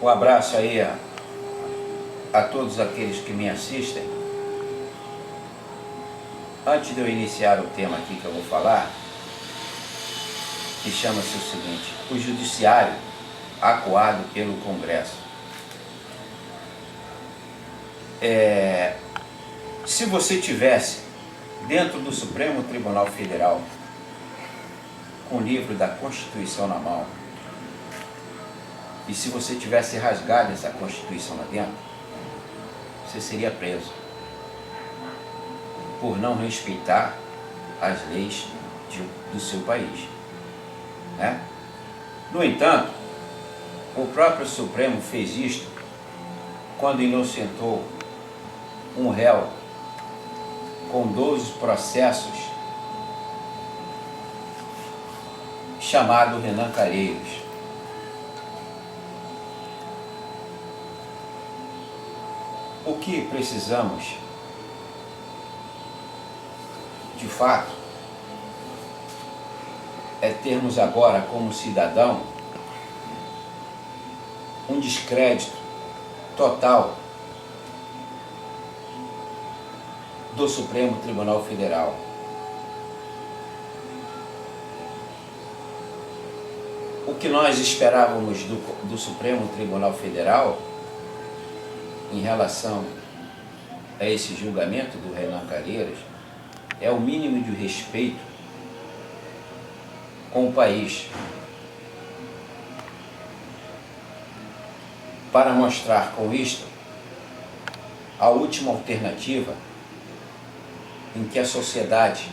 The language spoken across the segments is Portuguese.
Um abraço aí a todos aqueles que me assistem. Antes de eu iniciar o tema aqui que eu vou falar, que chama-se o seguinte: o Judiciário acuado pelo Congresso. Se você tivesse dentro do Supremo Tribunal Federal com o livro da Constituição na mão, e se você tivesse rasgado essa Constituição lá dentro, você seria preso por não respeitar as leis do seu país, né? No entanto, o próprio Supremo fez isto quando inocentou um réu com 12 processos chamado Renan Calheiros. O que precisamos, de fato, é termos agora como cidadão um descrédito total do Supremo Tribunal Federal. O que nós esperávamos do Supremo Tribunal Federal em relação a esse julgamento do Renan Calheiros é o mínimo de respeito com o país, para mostrar com isto a última alternativa em que a sociedade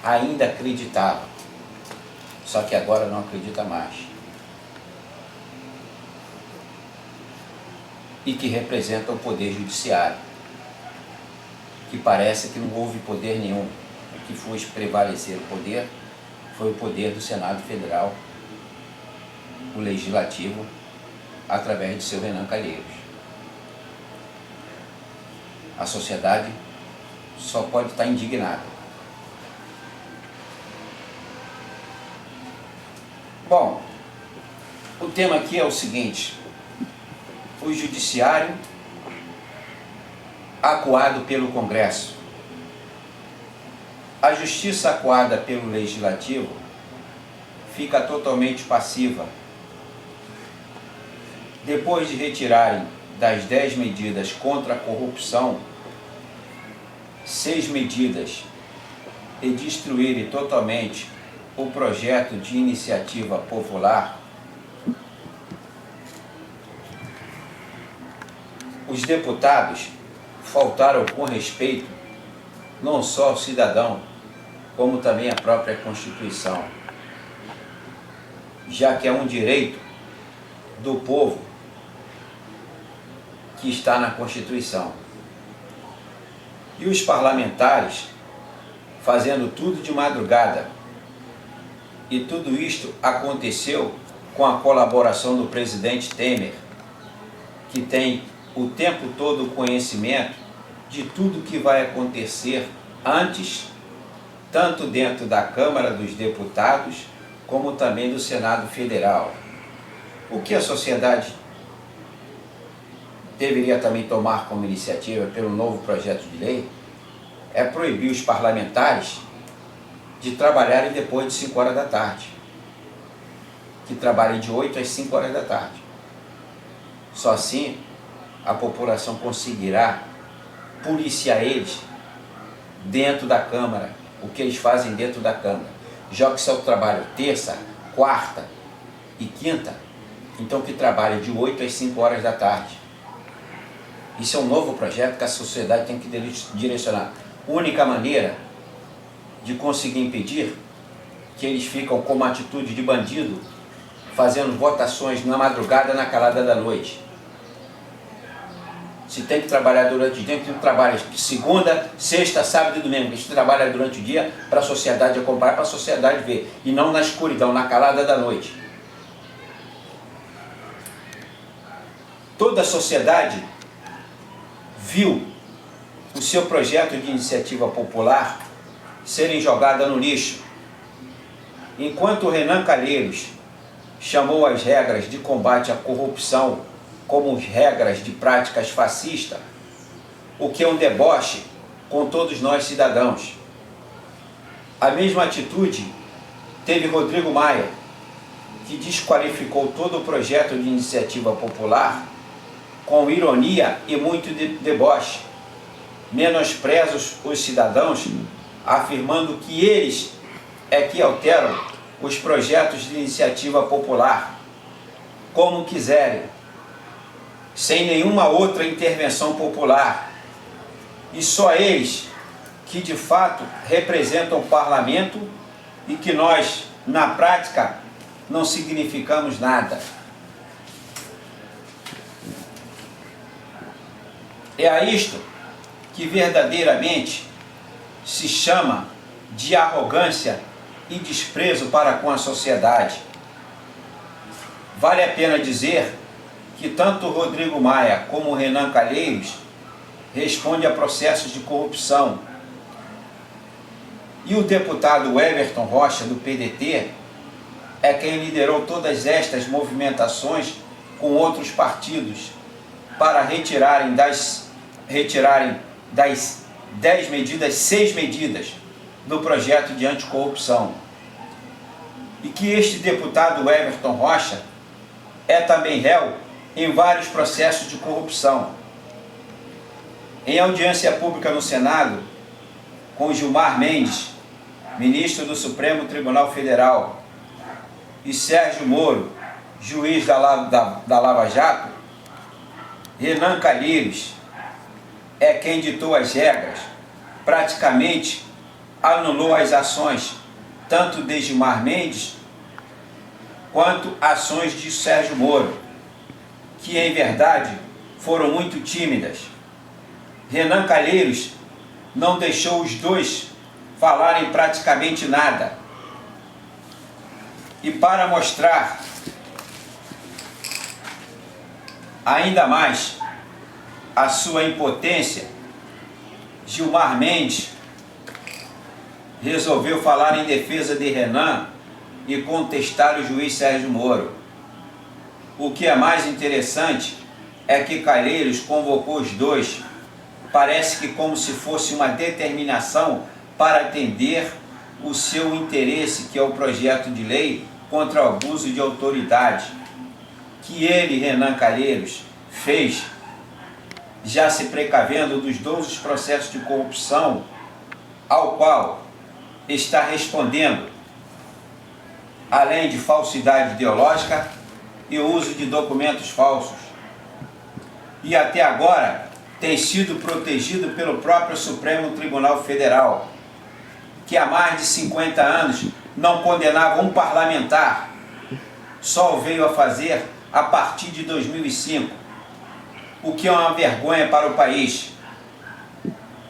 ainda acreditava, só que agora não acredita mais, e que representa o Poder Judiciário, que parece que não houve poder nenhum. O que fez prevalecer o poder foi o poder do Senado Federal, o Legislativo, através de seu Renan Calheiros. A sociedade só pode estar indignada. Bom, o tema aqui é o seguinte: o Judiciário acuado pelo Congresso. A Justiça acuada pelo Legislativo fica totalmente passiva. Depois de retirarem das 10 medidas contra a corrupção 6 medidas e destruírem totalmente o projeto de iniciativa popular, os deputados faltaram com respeito não só ao cidadão, como também à própria Constituição, já que é um direito do povo que está na Constituição. E os parlamentares fazendo tudo de madrugada. E tudo isto aconteceu com a colaboração do presidente Temer, que tem o tempo todo o conhecimento de tudo que vai acontecer antes, tanto dentro da Câmara dos Deputados, como também do Senado Federal. O que a sociedade deveria também tomar como iniciativa pelo novo projeto de lei é proibir os parlamentares de trabalharem depois de 5 horas da tarde, que trabalhem de 8 às 5 horas da tarde. Só assim a população conseguirá policiar eles dentro da Câmara, o que eles fazem dentro da Câmara. Já que seu trabalho terça, quarta e quinta, então que trabalhe de 8 às 5 horas da tarde. Isso é um novo projeto que a sociedade tem que direcionar. A única maneira de conseguir impedir que eles ficam com uma atitude de bandido, fazendo votações na madrugada, na calada da noite. Se tem que trabalhar durante o dia, tem que trabalhar de segunda, sexta, sábado e domingo. A gente trabalha durante o dia para a sociedade acompanhar, para a sociedade ver, e não na escuridão, na calada da noite. Toda a sociedade viu o seu projeto de iniciativa popular serem jogada no lixo, enquanto o Renan Calheiros chamou as regras de combate à corrupção como regras de práticas fascistas, o que é um deboche com todos nós cidadãos. A mesma atitude teve Rodrigo Maia, que desqualificou todo o projeto de iniciativa popular com ironia e muito deboche, menospreza os cidadãos, afirmando que eles é que alteram os projetos de iniciativa popular como quiserem, sem nenhuma outra intervenção popular, e só eles que de fato representam o parlamento e que nós, na prática, não significamos nada. É a isto que verdadeiramente se chama de arrogância e desprezo para com a sociedade. Vale a pena dizer que tanto Rodrigo Maia como Renan Calheiros respondem a processos de corrupção. E o deputado Everton Rocha, do PDT, é quem liderou todas estas movimentações com outros partidos para retirarem das 10 medidas, 6 medidas do projeto de anticorrupção. E que este deputado Everton Rocha é também réu em vários processos de corrupção. Em audiência pública no Senado, com Gilmar Mendes, ministro do Supremo Tribunal Federal, e Sérgio Moro, juiz da Lava Jato, Renan Calheiros é quem ditou as regras, praticamente anulou as ações, tanto de Gilmar Mendes, quanto ações de Sérgio Moro, que em verdade foram muito tímidas. Renan Calheiros não deixou os dois falarem praticamente nada. E para mostrar ainda mais a sua impotência, Gilmar Mendes resolveu falar em defesa de Renan e contestar o juiz Sérgio Moro. O que é mais interessante é que Calheiros convocou os dois, parece que como se fosse uma determinação para atender o seu interesse, que é o projeto de lei contra o abuso de autoridade, que ele, Renan Calheiros, fez, já se precavendo dos 12 processos de corrupção ao qual está respondendo, além de falsidade ideológica e uso de documentos falsos. E até agora tem sido protegido pelo próprio Supremo Tribunal Federal, que há mais de 50 anos não condenava um parlamentar, só o veio a fazer a partir de 2005, o que é uma vergonha para o país.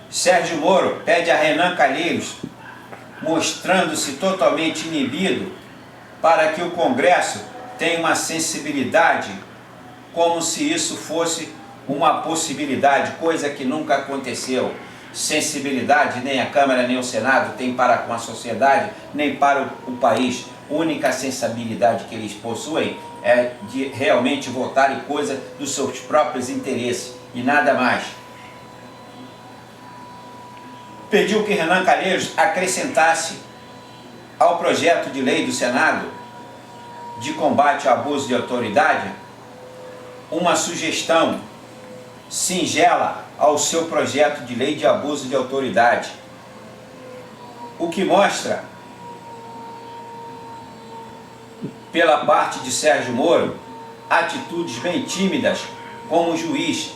Sérgio Moro pede a Renan Calheiros, mostrando-se totalmente inibido, para que o Congresso tenha uma sensibilidade, como se isso fosse uma possibilidade, coisa que nunca aconteceu. Sensibilidade nem a Câmara nem o Senado tem para com a sociedade, nem para o país. A única sensibilidade que eles possuem é de realmente votarem coisa dos seus próprios interesses e nada mais. Pediu que Renan Calheiros acrescentasse ao projeto de lei do Senado de combate ao abuso de autoridade uma sugestão singela ao seu projeto de lei de abuso de autoridade, o que mostra, pela parte de Sérgio Moro, atitudes bem tímidas como o juiz,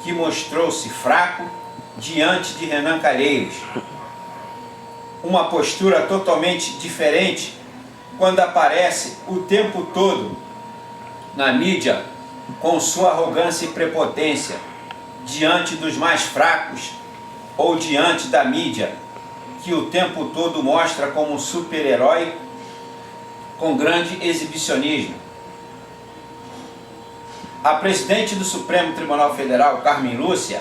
que mostrou-se fraco diante de Renan Calheiros. Uma postura totalmente diferente quando aparece o tempo todo na mídia com sua arrogância e prepotência diante dos mais fracos ou diante da mídia, que o tempo todo mostra como um super-herói com grande exibicionismo. A presidente do Supremo Tribunal Federal, Carmen Lúcia,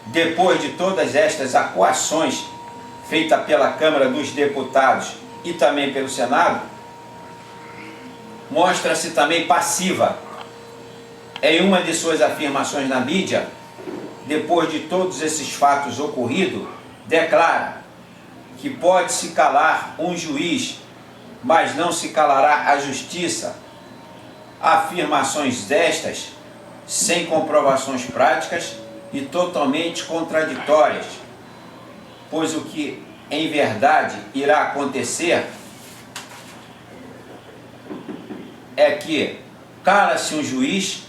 depois de todas estas acuações feitas pela Câmara dos Deputados e também pelo Senado, mostra-se também passiva em uma de suas afirmações na mídia, depois de todos esses fatos ocorridos, declara que pode-se calar um juiz, mas não se calará a justiça. Afirmações destas, sem comprovações práticas e totalmente contraditórias, pois o que em verdade irá acontecer é que cala-se um juiz,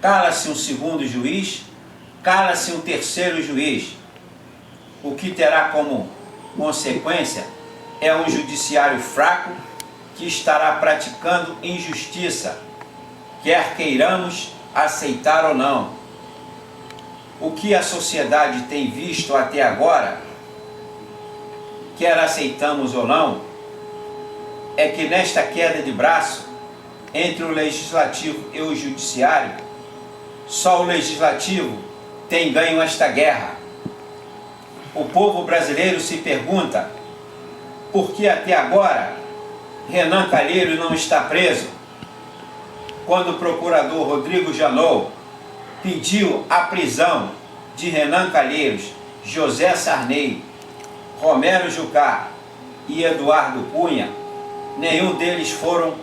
cala-se um segundo juiz, cala-se um terceiro juiz, o que terá como consequência é um judiciário fraco que estará praticando injustiça, quer queiramos aceitar ou não. O que a sociedade tem visto até agora, quer aceitamos ou não, é que nesta queda de braço entre o legislativo e o judiciário, só o legislativo tem ganho esta guerra. O povo brasileiro se pergunta por que até agora Renan Calheiros não está preso, quando o procurador Rodrigo Janot pediu a prisão de Renan Calheiros, José Sarney, Romero Jucá e Eduardo Cunha. Nenhum deles foram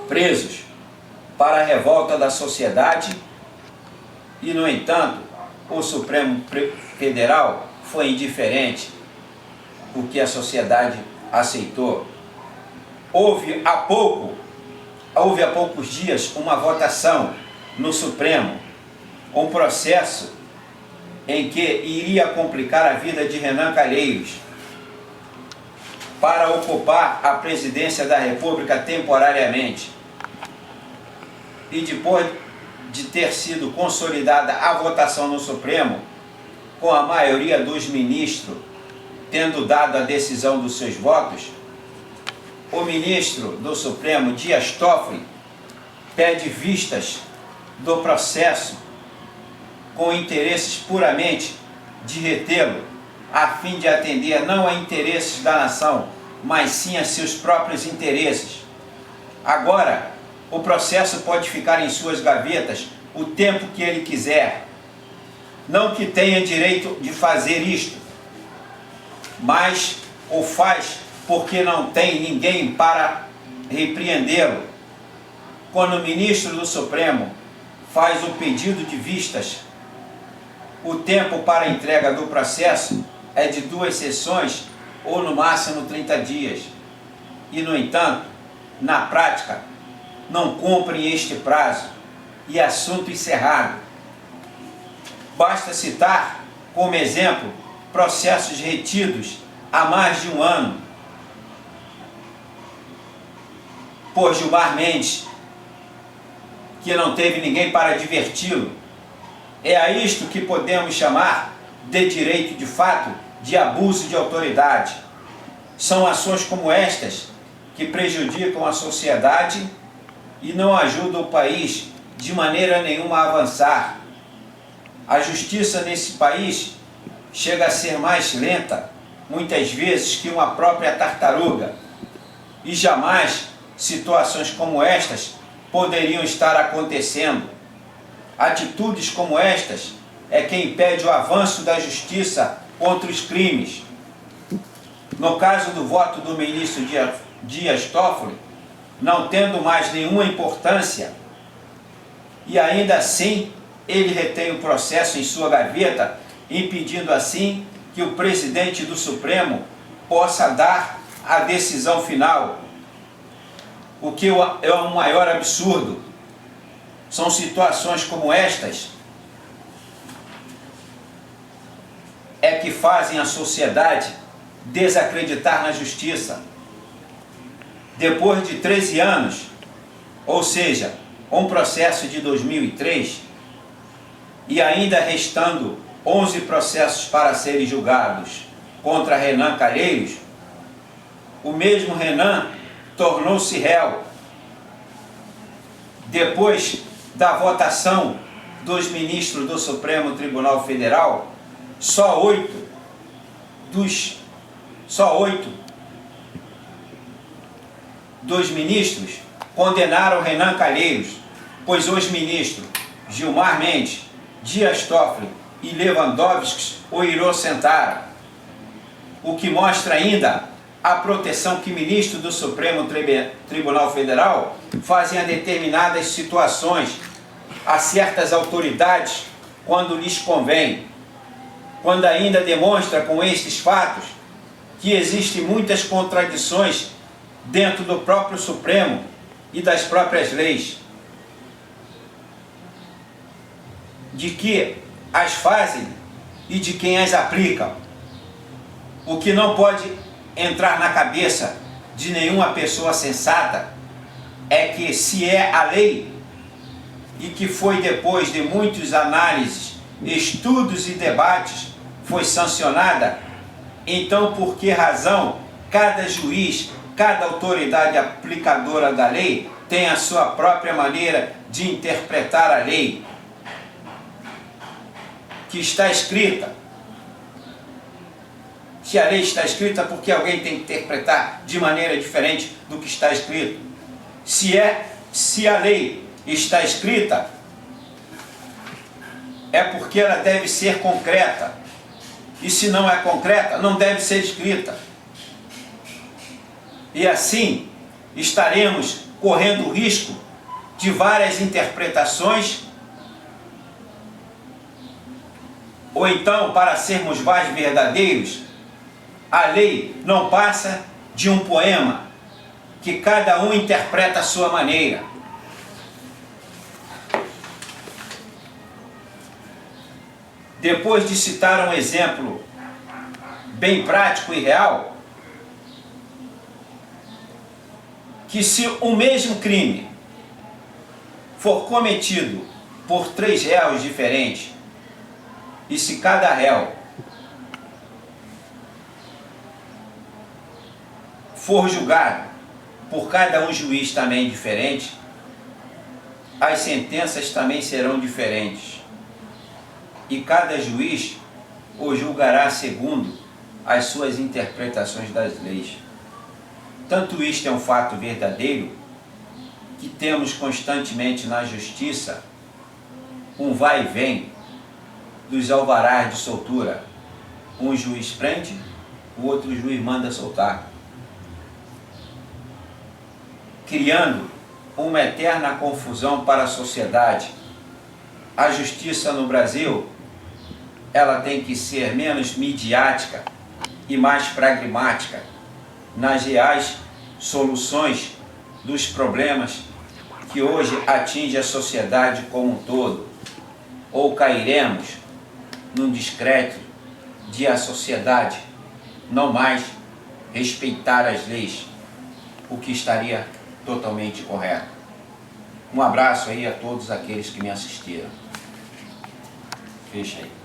presos para a revolta da sociedade e, no entanto, o Supremo Federal foi indiferente, porque a sociedade aceitou. Houve há poucos dias uma votação no Supremo, um processo em que iria complicar a vida de Renan Calheiros para ocupar a presidência da República temporariamente. E depois de ter sido consolidada a votação no Supremo, com a maioria dos ministros tendo dado a decisão dos seus votos, o ministro do Supremo, Dias Toffoli, pede vistas do processo com interesses puramente de retê-lo, a fim de atender não a interesses da nação, mas sim a seus próprios interesses. Agora, o processo pode ficar em suas gavetas o tempo que ele quiser. Não que tenha direito de fazer isto, mas o faz porque não tem ninguém para repreendê-lo. Quando o ministro do Supremo faz o pedido de vistas, o tempo para a entrega do processo é de 2 sessões ou no máximo 30 dias. E, no entanto, na prática, não cumprem este prazo e assunto encerrado. Basta citar como exemplo processos retidos há mais de um ano por Gilmar Mendes, que não teve ninguém para diverti-lo. É a isto que podemos chamar de direito de fato de abuso de autoridade. São ações como estas que prejudicam a sociedade e não ajudam o país de maneira nenhuma a avançar. A justiça nesse país chega a ser mais lenta, muitas vezes, que uma própria tartaruga. E jamais situações como estas poderiam estar acontecendo. Atitudes como estas é que impede o avanço da justiça contra os crimes. No caso do voto do ministro Dias Toffoli, não tendo mais nenhuma importância, e ainda assim ele retém o processo em sua gaveta, impedindo assim que o presidente do Supremo possa dar a decisão final, o que é um maior absurdo. São situações como estas é que fazem a sociedade desacreditar na justiça. Depois de 13 anos, ou seja, um processo de 2003, e ainda restando 11 processos para serem julgados contra Renan Calheiros, o mesmo Renan tornou-se réu. Depois da votação dos ministros do Supremo Tribunal Federal, só 8 dos ministros condenaram Renan Calheiros, pois os ministros Gilmar Mendes, Dias Toffoli e Lewandowski o inocentaram, o que mostra ainda a proteção que ministros do Supremo Tribunal Federal fazem a determinadas situações, a certas autoridades, quando lhes convém, quando ainda demonstra com estes fatos que existem muitas contradições dentro do próprio Supremo e das próprias leis, de que as fazem e de quem as aplica. O que não pode entrar na cabeça de nenhuma pessoa sensata é que, se é a lei e que foi depois de muitas análises, estudos e debates foi sancionada, então por que razão cada juiz, cada autoridade aplicadora da lei tem a sua própria maneira de interpretar a lei que está escrita? Se a lei está escrita, porque alguém tem que interpretar de maneira diferente do que está escrito? Se a lei está escrita, é porque ela deve ser concreta. E se não é concreta, não deve ser escrita. E assim estaremos correndo o risco de várias interpretações, ou então, para sermos mais verdadeiros, a lei não passa de um poema que cada um interpreta à sua maneira. Depois de citar um exemplo bem prático e real, que se o mesmo crime for cometido por 3 réus diferentes, e se cada réu for julgado por cada um juiz também diferente, as sentenças também serão diferentes. E cada juiz o julgará segundo as suas interpretações das leis. Tanto isto é um fato verdadeiro, que temos constantemente na justiça um vai e vem dos alvarás de soltura. Um juiz prende, o outro juiz manda soltar, criando uma eterna confusão para a sociedade. A justiça no Brasil, ela tem que ser menos midiática e mais pragmática nas reais soluções dos problemas que hoje atinge a sociedade como um todo. Ou cairemos num descrédito de a sociedade não mais respeitar as leis, o que estaria totalmente correto. Um abraço aí a todos aqueles que me assistiram. Fecha aí.